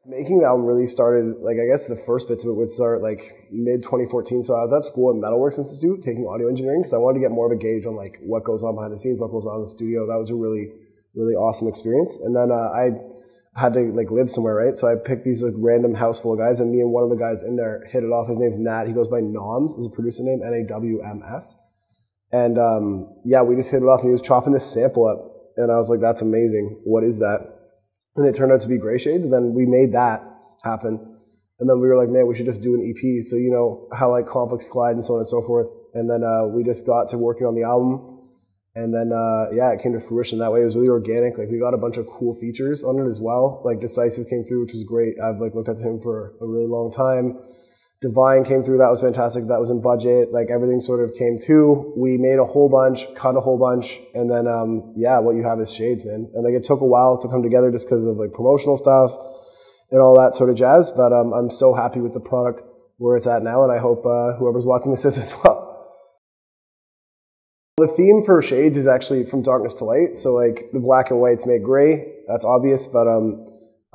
Making the album really started, like, I guess the first bits of it would start like mid 2014. So I was at school at Metalworks Institute taking audio engineering because I wanted to get more of a gauge on like what goes on behind the scenes, what goes on in the studio. That was a really, really awesome experience. And then I had to like live somewhere, right? So I picked these like random house full of guys, and me and one of the guys in there hit it off. His name's Nat. He goes by Noms, is a producer name, Nawms. And yeah, we just hit it off, and he was chopping this sample up, and I was like, that's amazing. What is that? And it turned out to be Gray Shades, and then we made that happen. And then we were like, man, we should just do an EP. So, you know, how like conflicts collide and so on and so forth. And then we just got to working on the album. And then, yeah, it came to fruition that way. It was really organic. Like, we got a bunch of cool features on it as well. Like, Decisive came through, which was great. I've like looked up to him for a really long time. Divine came through. That was fantastic. That was in budget. Like, everything sort of came too. We made a whole bunch, cut a whole bunch, and then, yeah, what you have is Shades, man. And like, it took a while to come together just because of like promotional stuff and all that sort of jazz. But I'm so happy with the product where it's at now, and I hope whoever's watching this is as well. The theme for Shades is actually from darkness to light. So like, the black and whites make gray. That's obvious, but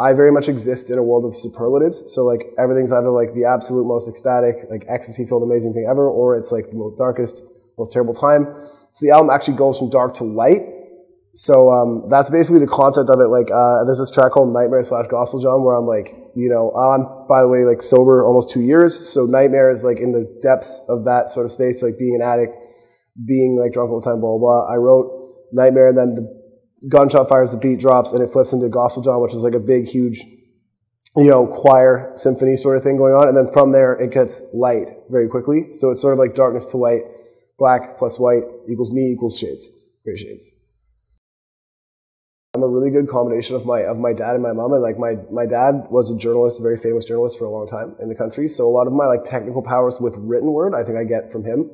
I very much exist in a world of superlatives. So like, everything's either like the absolute most ecstatic, like ecstasy-filled amazing thing ever, or it's like the most darkest, most terrible time. So the album actually goes from dark to light. So that's basically the concept of it. Like, there's this track called Nightmare / Gospel John where I'm like, you know, I'm, by the way, like sober almost 2 years. So Nightmare is like in the depths of that sort of space, like being an addict, being like drunk all the time, blah, blah, blah. I wrote Nightmare, and then the gunshot fires, the beat drops, and it flips into Gospel John, which is like a big, huge, you know, choir symphony sort of thing going on. And then from there, it gets light very quickly. So it's sort of like darkness to light, black plus white equals me equals Shades, Gray Shades. I'm a really good combination of my dad and my mom. And like, my dad was a journalist, a very famous journalist for a long time in the country. So a lot of my like technical powers with written word, I think I get from him.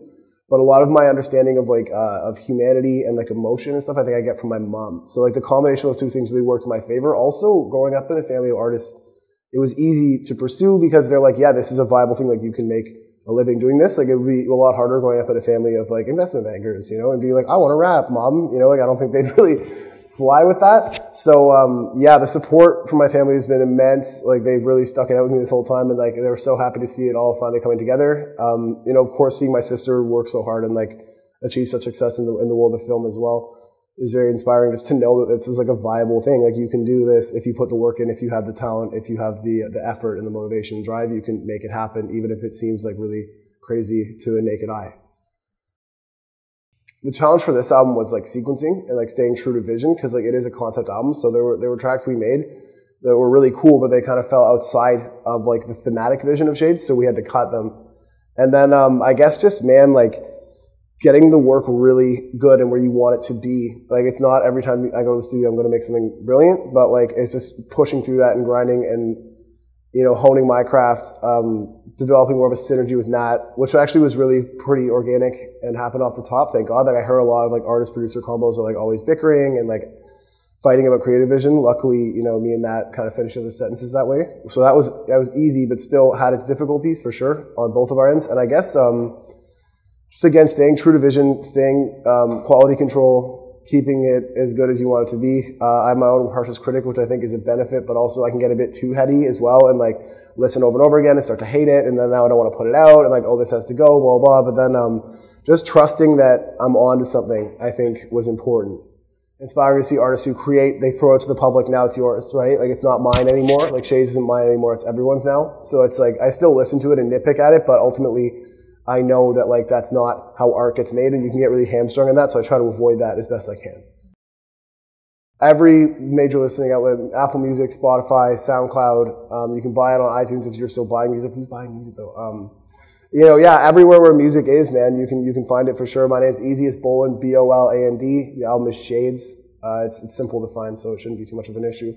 But a lot of my understanding of like, of humanity and like emotion and stuff, I think I get from my mom. So like, the combination of those two things really worked in my favor. Also, growing up in a family of artists, it was easy to pursue because they're like, yeah, this is a viable thing. Like, you can make a living doing this. Like, it would be a lot harder growing up in a family of like investment bankers, you know, and be like, I want to rap, mom. You know, like, I don't think they'd really fly with that. So, yeah, the support from my family has been immense. Like, they've really stuck it out with me this whole time, and like, they were so happy to see it all finally coming together. You know, of course, seeing my sister work so hard and like achieve such success in the world of film as well is very inspiring, just to know that this is like a viable thing. Like, you can do this if you put the work in, if you have the talent, if you have the effort and the motivation and drive, you can make it happen, even if it seems like really crazy to a naked eye. The challenge for this album was like sequencing and like staying true to vision, because like, it is a concept album. So there were tracks we made that were really cool, but they kind of fell outside of like the thematic vision of Shades, so we had to cut them. And then I guess just, man, like getting the work really good and where you want it to be. Like, it's not every time I go to the studio I'm going to make something brilliant, but like, it's just pushing through that and grinding and, you know, honing my craft, developing more of a synergy with Nat, which actually was really pretty organic and happened off the top, thank God. Like, I heard a lot of like artist-producer combos are like always bickering and like fighting about creative vision. Luckily, you know, me and Nat kind of finished the sentences that way. So that was easy, but still had its difficulties for sure on both of our ends. And I guess, just again, staying true to vision, staying, quality control, keeping it as good as you want it to be. I'm my own harshest critic, which I think is a benefit, but also I can get a bit too heady as well and like listen over and over again and start to hate it. And then now I don't want to put it out and like, oh, this has to go, blah, blah. But then, just trusting that I'm on to something, I think was important. Inspiring to see artists who create, they throw it to the public, now it's yours, right? Like, it's not mine anymore. Like, Shades isn't mine anymore, it's everyone's now. So it's like, I still listen to it and nitpick at it, but ultimately, I know that like, that's not how art gets made, and you can get really hamstrung in that, so I try to avoid that as best I can. Every major listening outlet, Apple Music, Spotify, SoundCloud, you can buy it on iTunes if you're still buying music. Who's buying music though? You know, yeah, everywhere where music is, man, you can find it for sure. My name's easy, it's Boland, Boland. The album is Shades. It's simple to find, so it shouldn't be too much of an issue.